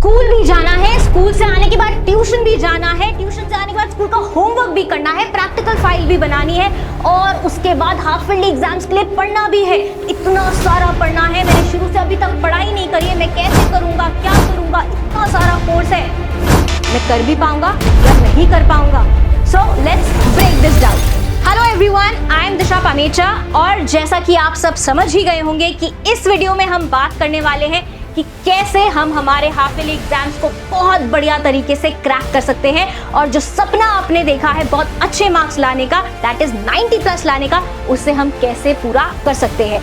School भी जाना है, स्कूल से आने के बाद ट्यूशन भी जाना है, ट्यूशन से आने के बाद स्कूल का होमवर्क भी करना है, प्रैक्टिकल फाइल भी बनानी है और उसके बाद हाफ ईयरली एग्जाम्स के लिए पढ़ना भी है। इतना सारा पढ़ना है, मैंने शुरू से अभी तक पढ़ाई नहीं करी है। मैं कैसे करूंगा, क्या करूंगा, इतना सारा कोर्स है, मैं कर भी पाऊंगा या नहीं कर पाऊंगा। So let's break this down. Hello everyone, I am Disha Pamecha और जैसा कि आप सब समझ ही गए होंगे कि इस वीडियो में हम बात करने वाले हैं कि कैसे हम हमारे हाफ ईयरली एग्जाम्स को बहुत बढ़िया तरीके से क्रैक कर सकते हैं और जो सपना आपने देखा है बहुत अच्छे मार्क्स लाने का, दैट इज 90 प्लस लाने का, उसे हम कैसे पूरा कर सकते हैं।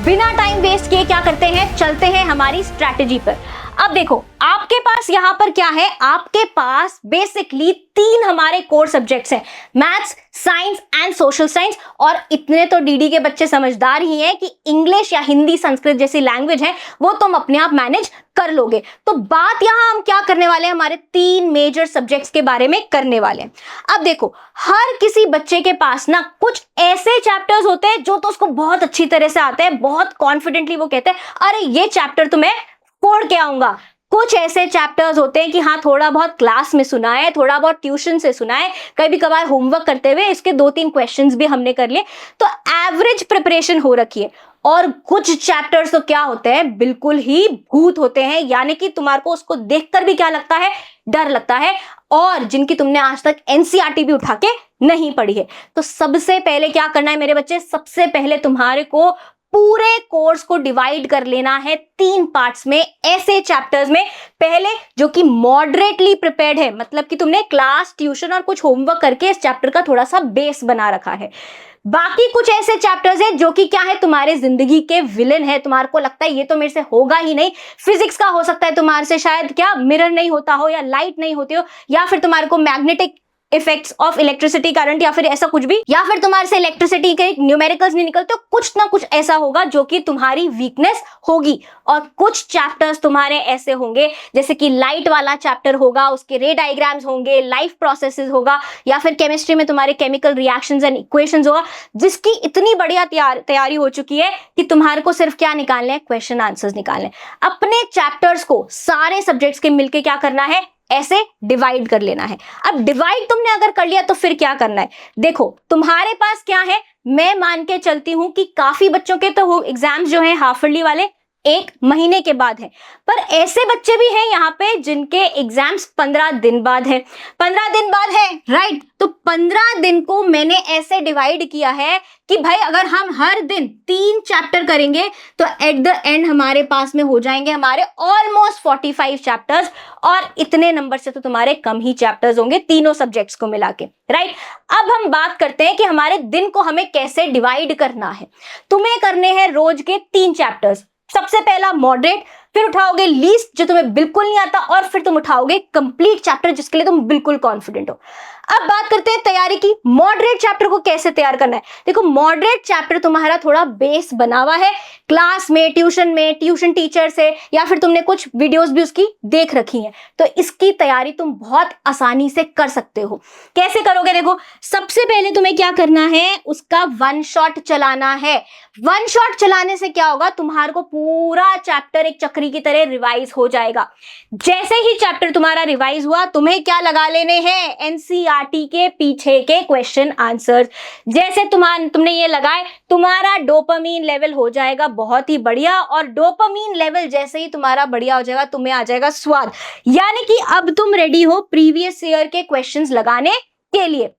बिना टाइम वेस्ट किए क्या करते हैं, चलते हैं हमारी स्ट्रैटेजी पर। अब देखो, आपके पास यहाँ पर क्या है, आपके पास बेसिकली 3 हमारे कोर सब्जेक्ट्स हैं, maths, science and social science. और इतने तो डीडी के बच्चे समझदार ही हैं कि इंग्लिश या हिंदी, संस्कृत जैसी लैंग्वेज है वो तुम अपने आप मैनेज कर लोगे। तो बात यहाँ हम क्या करने वाले हैं, हमारे 3 मेजर सब्जेक्ट्स के बारे में करने वाले हैं। अब देखो, हर किसी बच्चे के पास ना कुछ ऐसे चैप्टर्स होते हैं जो तो उसको बहुत अच्छी तरह से आते हैं, बहुत कॉन्फिडेंटली वो कहते हैं अरे ये चैप्टर तो मैं पढ़ के आऊंगा। कुछ ऐसे चैप्टर्स होते हैं कि हाँ थोड़ा बहुत क्लास में सुना है, थोड़ा बहुत ट्यूशन से सुना है, कभी कभार होमवर्क करते हुए इसके 2-3 क्वेश्चंस भी हमने कर लिए, तो एवरेज प्रिपरेशन हो रखी है। और कुछ चैप्टर्स तो क्या होते हैं, बिल्कुल ही भूत होते हैं, यानी कि तुम्हारे को उसको देखकर भी क्या लगता है, डर लगता है, और जिनकी तुमने आज तक एनसीईआरटी भी उठा के नहीं पढ़ी है। तो सबसे पहले क्या करना है मेरे बच्चे, सबसे पहले तुम्हारे को पूरे कोर्स को डिवाइड कर लेना है 3 पार्ट्स में, ऐसे चैप्टर्स में। पहले जो कि मॉडरेटली प्रिपेयर्ड है, मतलब कि तुमने क्लास, ट्यूशन और कुछ होमवर्क करके इस चैप्टर का थोड़ा सा बेस बना रखा है। बाकी कुछ ऐसे चैप्टर्स हैं जो कि क्या है, तुम्हारे जिंदगी के विलेन है, तुम्हारे को लगता है ये तो मेरे से होगा ही नहीं। फिजिक्स का हो सकता है तुम्हारे से शायद क्या मिरर नहीं होता हो, या लाइट नहीं होती हो, या फिर तुम्हारे को magnetic effects of electricity current, या फिर ऐसा कुछ भी, या फिर तुम्हारे से इलेक्ट्रिसिटी के न्यूमेरिकल्स नहीं निकलते, तो कुछ ना कुछ ऐसा होगा जो कि तुम्हारी वीकनेस होगी। और कुछ चैप्टर्स तुम्हारे ऐसे होंगे जैसे कि लाइट वाला चैप्टर होगा, उसके रे डायग्राम्स होंगे, लाइफ प्रोसेसेस होगा, या फिर केमिस्ट्री में तुम्हारे केमिकल रिएक्शंस एंड इक्वेशंस होगा, जिसकी इतनी बढ़िया तैयारी हो चुकी है कि तुम्हारे को सिर्फ क्या निकालने हैं, क्वेश्चन आंसर्स निकालने हैं। अपने चैप्टर्स को सारे सब्जेक्ट्स के मिलके क्या करना है, ऐसे डिवाइड कर लेना है। अब डिवाइड तुमने अगर कर लिया तो फिर क्या करना है, देखो तुम्हारे पास क्या है, मैं मान के चलती हूं कि काफी बच्चों के तो एग्जाम्स जो है हाफ ईयरली वाले 1 महीने के बाद है, पर ऐसे बच्चे भी हैं यहाँ पे जिनके एग्जाम्स 15 दिन बाद है। 15 दिन बाद है, राइट? तो 15 दिन को मैंने ऐसे डिवाइड किया है कि भाई अगर हम हर दिन 3 चैप्टर करेंगे तो एट द एंड हमारे पास में हो जाएंगे हमारे ऑलमोस्ट 45 चैप्टर्स, और इतने नंबर से तो तुम्हारे कम ही चैप्टर्स होंगे तीनों सब्जेक्ट्स को मिला के, राइट? अब हम बात करते हैं कि हमारे दिन को हमें कैसे डिवाइड करना है। तुम्हें करने हैं रोज के 3 चैप्टर्स। सबसे पहला मॉडरेट, फिर उठाओगे लीस्ट जो तुम्हें बिल्कुल नहीं आता, और फिर तुम उठाओगे कंप्लीट चैप्टर जिसके लिए तुम बिल्कुल कॉन्फिडेंट हो। अब बात करते हैं तैयारी की, मॉडरेट चैप्टर को कैसे तैयार करना है। देखो, मॉडरेट चैप्टर तुम्हारा थोड़ा बेस बना हुआ है, क्लास में, ट्यूशन टीचर से, या फिर तुमने कुछ वीडियोस भी उसकी देख रखी हैं, तो इसकी तैयारी तुम बहुत आसानी से कर सकते हो। कैसे करोगे, देखो सबसे पहले तुम्हें क्या करना है, उसका 1 शॉट चलाना है। 1 शॉट चलाने से क्या होगा, तुम्हारे को पूरा चैप्टर एक चक्री की तरह रिवाइज हो जाएगा। जैसे ही चैप्टर तुम्हारा रिवाइज हुआ, तुम्हें क्या लगा लेने हैं, एनसीईआरटी के पीछे के क्वेश्चन आंसर्स। जैसे तुमने ये लगाए, तुम्हारा डोपामीन लेवल हो जाएगा बहुत ही बढ़िया, और डोपामीन लेवल जैसे ही तुम्हारा बढ़िया हो जाएगा, तुम्हें आ जाएगा स्वाद, यानी कि अब तुम रेडी हो प्रीवियस ईयर के क्वेश्चंस लगाने के लिए।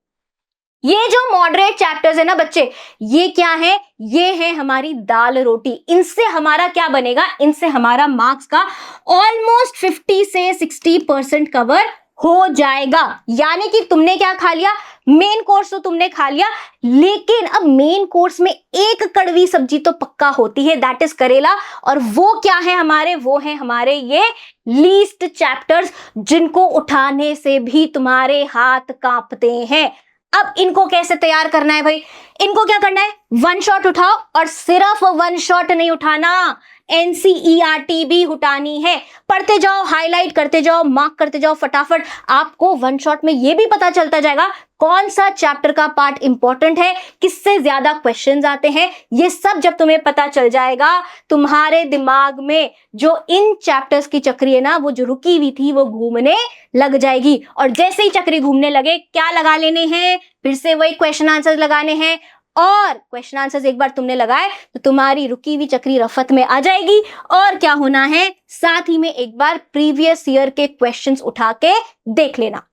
ये जो मॉडरेट चैप्टर्स है ना बच्चे, ये क्या है, ये है हमारी दाल रोटी। इनसे हमारा क्या बनेगा, इनसे हमारा मार्क्स का ऑलमोस्ट 50 से 60% कवर हो जाएगा। यानी कि तुमने क्या खा लिया, मेन कोर्स तो तुमने खा लिया, लेकिन अब मेन कोर्स में एक कड़वी सब्जी तो पक्का होती है, दैट इज करेला। और वो क्या है हमारे, वो है हमारे ये लीस्ट चैप्टर्स, जिनको उठाने से भी तुम्हारे हाथ कांपते हैं। अब इनको कैसे तैयार करना है भाई, इनको क्या करना है, 1 शॉट उठाओ, और सिर्फ 1 शॉट नहीं उठाना, एनसीईआरटी भी उठानी है। पढ़ते जाओ, हाईलाइट करते जाओ, मार्क करते जाओ फटाफट। आपको वन शॉट में ये भी पता चलता जाएगा कौन सा चैप्टर का पार्ट इंपॉर्टेंट है, किससे ज्यादा क्वेश्चंस आते हैं। ये सब जब तुम्हें पता चल जाएगा, तुम्हारे दिमाग में जो इन चैप्टर्स की चक्री है ना, वो जो रुकी हुई थी वो घूमने लग जाएगी। और जैसे ही चक्री घूमने लगे, क्या लगा लेने हैं, फिर से वही क्वेश्चन आंसर लगाने हैं। और क्वेश्चन आंसर्स एक बार तुमने लगाए तो तुम्हारी रुकी हुई चक्री रफत में आ जाएगी। और क्या होना है, साथ ही में एक बार प्रीवियस ईयर के क्वेश्चंस उठा के देख लेना।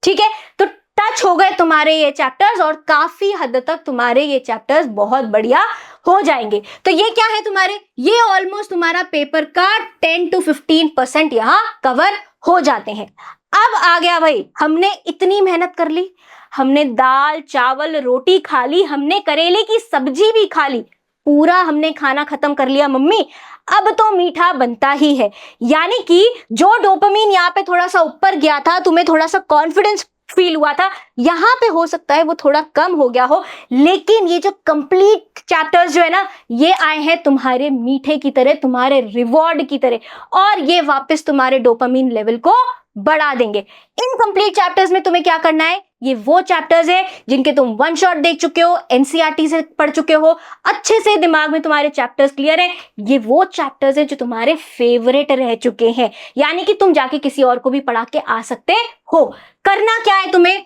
ठीक है, तो टच हो गए तुम्हारे ये चैप्टर्स और काफी हद तक तुम्हारे ये चैप्टर्स बहुत बढ़िया हो जाएंगे। तो ये क्या है तुम्हारे, ये ऑलमोस्ट तुम्हारा पेपर का 10 to 15% यहां कवर हो जाते हैं। अब आ गया भाई, हमने इतनी मेहनत कर ली, हमने दाल चावल रोटी खा ली, हमने करेले की सब्जी भी खा ली, पूरा हमने खाना खत्म कर लिया मम्मी, अब तो मीठा बनता ही है। यानी कि जो डोपामिन यहाँ पे थोड़ा सा ऊपर गया था, तुम्हें थोड़ा सा कॉन्फिडेंस फील हुआ था, यहाँ पे हो सकता है वो थोड़ा कम हो गया हो। लेकिन ये जो कंप्लीट चैप्टर्स जो है ना, ये आए हैं तुम्हारे मीठे की तरह, तुम्हारे रिवॉर्ड की तरह, और ये वापस तुम्हारे डोपामिन लेवल को बढ़ा देंगे। इनकम्प्लीट चैप्टर्स में तुम्हें क्या करना है, ये वो चैप्टर्स है जिनके तुम वन शॉट देख चुके हो, एनसीईआरटी से पढ़ चुके हो, अच्छे से दिमाग में तुम्हारे चैप्टर्स क्लियर है। ये वो चैप्टर्स है जो तुम्हारे फेवरेट रह चुके हैं, यानी कि तुम जाके किसी और को भी पढ़ा के आ सकते हो। करना क्या है तुम्हें,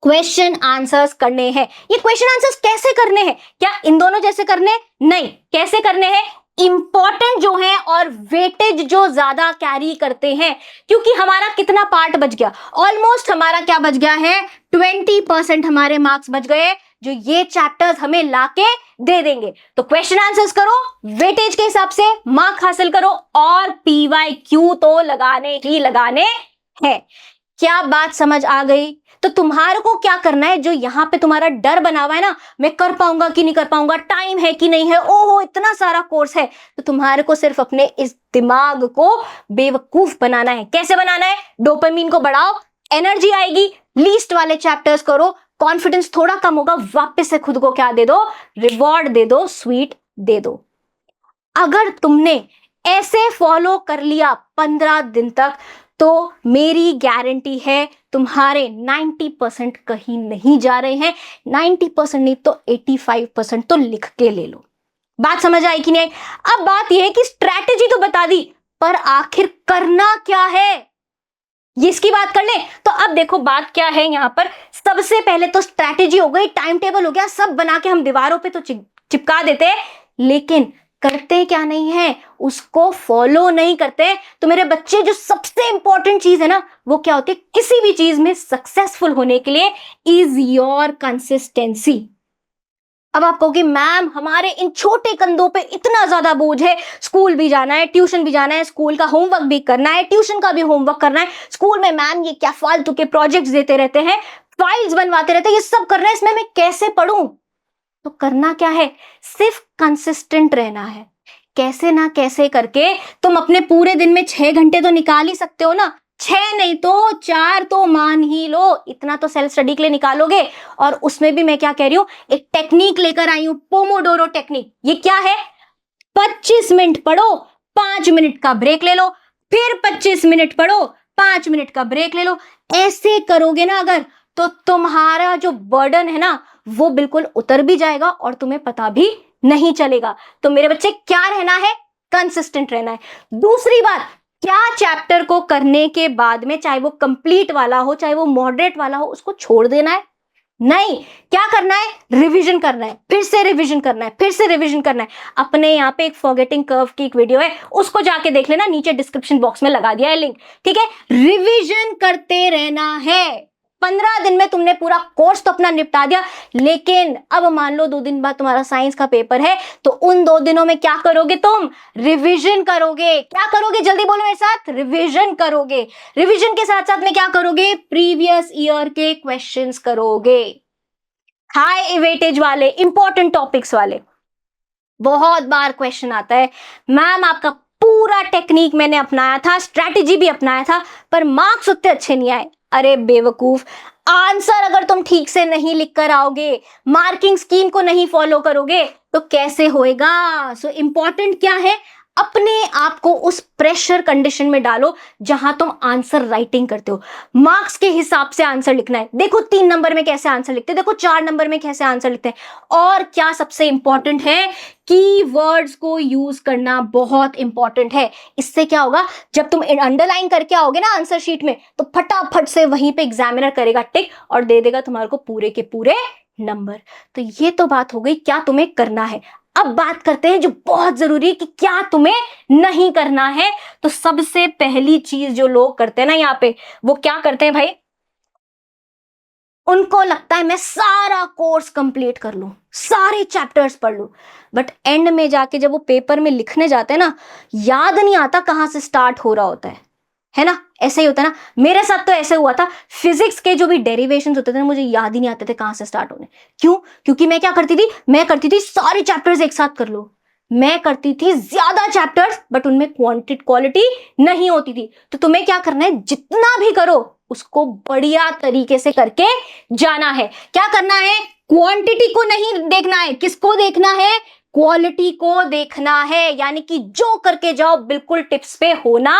क्वेश्चन आंसर्स करने हैं। ये क्वेश्चन आंसर्स कैसे करने हैं, क्या इन दोनों जैसे करने, नहीं, कैसे करने हैं, इंपॉर्टेंट जो है और वेटेज जो ज्यादा कैरी करते हैं। क्योंकि हमारा कितना पार्ट बच गया, ऑलमोस्ट हमारा क्या बच गया है, 20% हमारे मार्क्स बच गए, जो ये चैप्टर्स हमें लाके दे देंगे। तो क्वेश्चन आंसर्स करो, वेटेज के हिसाब से मार्क हासिल करो, और पीवाईक्यू तो लगाने ही लगाने हैं। क्या बात समझ आ गई? तो तुम्हारे को क्या करना है, जो यहाँ पे तुम्हारा डर बना हुआ है ना, मैं कर पाऊंगा कि नहीं कर पाऊंगा, टाइम है कि नहीं है, ओहो इतना सारा कोर्स है, तो तुम्हारे को सिर्फ अपने इस दिमाग को बेवकूफ बनाना है। कैसे बनाना है, डोपामिन को बढ़ाओ, एनर्जी आएगी, लीस्ट वाले चैप्टर्स करो, कॉन्फिडेंस थोड़ा कम होगा, वापस से खुद को क्या दे दो, रिवॉर्ड दे दो, स्वीट दे दो। अगर तुमने ऐसे फॉलो कर लिया 15 दिन तक, तो मेरी गारंटी है तुम्हारे 90% कहीं नहीं जा रहे हैं। 90% नहीं तो 85% तो लिख के ले लो। बात समझ आई कि नहीं? अब बात यह है कि स्ट्रैटेजी तो बता दी, पर आखिर करना क्या है, ये इसकी बात कर ले। तो अब देखो बात क्या है यहाँ पर, सबसे पहले तो स्ट्रैटेजी हो गई, टाइम टेबल हो गया, सब बना के हम दीवारों पे तो चिपका देते हैं, लेकिन करते क्या नहीं है, उसको फॉलो नहीं करते। तो मेरे बच्चे, जो सबसे इंपॉर्टेंट चीज है ना, वो क्या होती है किसी भी चीज में सक्सेसफुल होने के लिए, इज योर कंसिस्टेंसी। अब आप कहोगे मैम हमारे इन छोटे कंधों पे इतना ज्यादा बोझ है, स्कूल भी जाना है, ट्यूशन भी जाना है, स्कूल का होमवर्क भी करना है, ट्यूशन का भी होमवर्क करना है, स्कूल में मैम ये क्या फालतू के प्रोजेक्ट्स देते रहते हैं, फाइल्स बनवाते रहते हैं, ये सब करना है, इसमें मैं कैसे पढ़ूं? तो करना क्या है, सिर्फ कंसिस्टेंट रहना है। कैसे ना कैसे करके तुम अपने पूरे दिन में 6 घंटे तो निकाल ही सकते हो ना, 6 नहीं तो 4 तो मान ही लो, इतना तो सेल्फ स्टडी के लिए निकालोगे। और उसमें भी मैं क्या कह रही हूं, एक टेक्निक लेकर आई हूं, पोमोडोरो टेक्निक। ये क्या है, 25 मिनट पढ़ो, 5 मिनट का ब्रेक ले लो, फिर 25 मिनट पढ़ो, 5 मिनट का ब्रेक ले लो। ऐसे करोगे ना अगर, तो तुम्हारा जो बर्डन है ना, वो बिल्कुल उतर भी जाएगा और तुम्हें पता भी नहीं चलेगा। तो मेरे बच्चे क्या रहना है, कंसिस्टेंट रहना है। दूसरी बात, क्या चैप्टर को करने के बाद में, चाहे वो कंप्लीट वाला हो चाहे वो मॉडरेट वाला हो, उसको छोड़ देना है? नहीं, क्या करना है, रिवीजन करना है, फिर से रिवीजन करना है, फिर से रिवीजन करना है। अपने यहाँ पे एक फॉरगेटिंग कर्व की एक वीडियो है, उसको जाके देख लेना, नीचे डिस्क्रिप्शन बॉक्स में लगा दिया है लिंक। ठीक है, रिवीजन करते रहना है। 15 दिन में तुमने पूरा कोर्स तो अपना निपटा दिया, लेकिन अब मान लो 2 दिन बाद तुम्हारा साइंस का पेपर है, तो उन 2 दिनों में क्या करोगे, तुम रिवीजन करोगे। क्या करोगे, जल्दी बोलो मेरे साथ, रिवीजन करोगे। रिवीजन के साथ साथ में क्या करोगे, प्रीवियस ईयर के क्वेश्चंस करोगे, हाई वेटेज वाले, इंपॉर्टेंट टॉपिक्स वाले। बहुत बार क्वेश्चन आता है, मैम आपका पूरा टेक्निक मैंने अपनाया था, स्ट्रैटेजी भी अपनाया था, पर मार्क्स उतने अच्छे नहीं आए। अरे बेवकूफ, आंसर अगर तुम ठीक से नहीं लिख कर आओगे, मार्किंग स्कीम को नहीं फॉलो करोगे, तो कैसे होएगा? सो इंपॉर्टेंट क्या है, अपने आप को उस प्रेशर कंडीशन में डालो जहां तुम आंसर राइटिंग करते हो। मार्क्स के हिसाब से आंसर लिखना है। देखो 3 नंबर में कैसे आंसर लिखते हैं, देखो 4 नंबर में कैसे आंसर लिखते हैं। और क्या सबसे इंपॉर्टेंट है, कीवर्ड्स को यूज करना बहुत इंपॉर्टेंट है। इससे क्या होगा, जब तुम अंडरलाइन करके आओगे ना आंसर शीट में, तो फटाफट से वहीं पे एग्जामिनर करेगा टिक और दे देगा तुम्हारे को पूरे के पूरे नंबर। तो ये तो बात हो गई क्या तुम्हें करना है। अब बात करते हैं जो बहुत जरूरी है कि क्या तुम्हें नहीं करना है। तो सबसे पहली चीज जो लोग करते हैं ना यहाँ पे, वो क्या करते हैं भाई, उनको लगता है मैं सारा कोर्स कंप्लीट कर लूं, सारे चैप्टर्स पढ़ लूं, बट एंड में जाके जब वो पेपर में लिखने जाते हैं ना, याद नहीं आता कहां से स्टार्ट हो रहा होता है ना। ऐसे ही होता है ना, मेरे साथ तो ऐसे हुआ था। फिजिक्स के जो भी डेरिवेशंस होते थे ना, मुझे याद ही नहीं आते थे कहां से स्टार्ट होने। क्यों? क्योंकि मैं क्या करती थी, मैं करती थी सारे चैप्टर्स एक साथ कर लो। मैं करती थी ज्यादा चैप्टर्स, बट उनमें क्वांटिटी नहीं होती थी। तो तुम्हें क्या करना है, जितना भी करो उसको बढ़िया तरीके से करके जाना है। क्या करना है, क्वांटिटी को नहीं देखना है, किसको देखना है, क्वालिटी को देखना है। यानी कि जो करके जाओ बिल्कुल टिप्स पे होना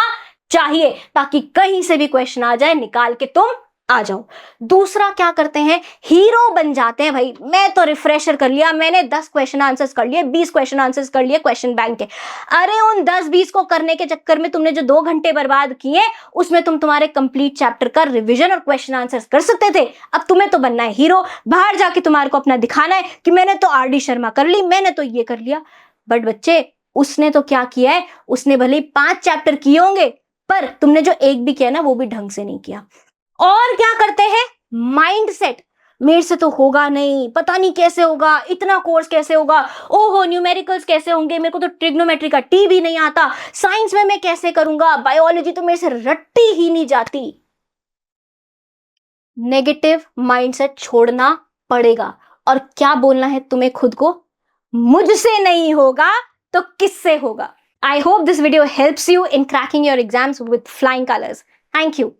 चाहिए, ताकि कहीं से भी क्वेश्चन आ जाए निकाल के तुम आ जाओ। दूसरा क्या करते हैं, हीरो बन जाते हैं। भाई मैं तो रिफ्रेशर कर लिया, मैंने 10 क्वेश्चन आंसर्स कर लिए, 20 क्वेश्चन आंसर्स कर लिए क्वेश्चन बैंक के। अरे उन 10-20 को करने के चक्कर में तुमने जो 2 घंटे बर्बाद किए, उसमें तुम तुम्हारे कंप्लीट चैप्टर का रिवीजन और क्वेश्चन आंसर्स कर सकते थे। अब तुम्हें तो बनना है हीरो, बाहर जाके तुम्हारे को अपना दिखाना है कि मैंने तो RD शर्मा कर ली, मैंने तो ये कर लिया। बट बच्चे, उसने तो क्या किया है, उसने भले 5 चैप्टर किए होंगे, पर तुमने जो एक भी किया ना, वो भी ढंग से नहीं किया। और क्या करते हैं, माइंडसेट, मेरे से तो होगा नहीं, पता नहीं कैसे होगा, इतना कोर्स कैसे होगा, ओहो न्यूमेरिकल्स कैसे होंगे, मेरे को तो ट्रिग्नोमेट्री का टी भी नहीं आता, साइंस में मैं कैसे करूंगा, बायोलॉजी तो मेरे से रट्टी ही नहीं जाती। नेगेटिव माइंडसेट छोड़ना पड़ेगा। और क्या बोलना है तुम्हें खुद को, मुझसे नहीं होगा तो किससे होगा। I hope this video helps you in cracking your exams with flying colours. Thank you.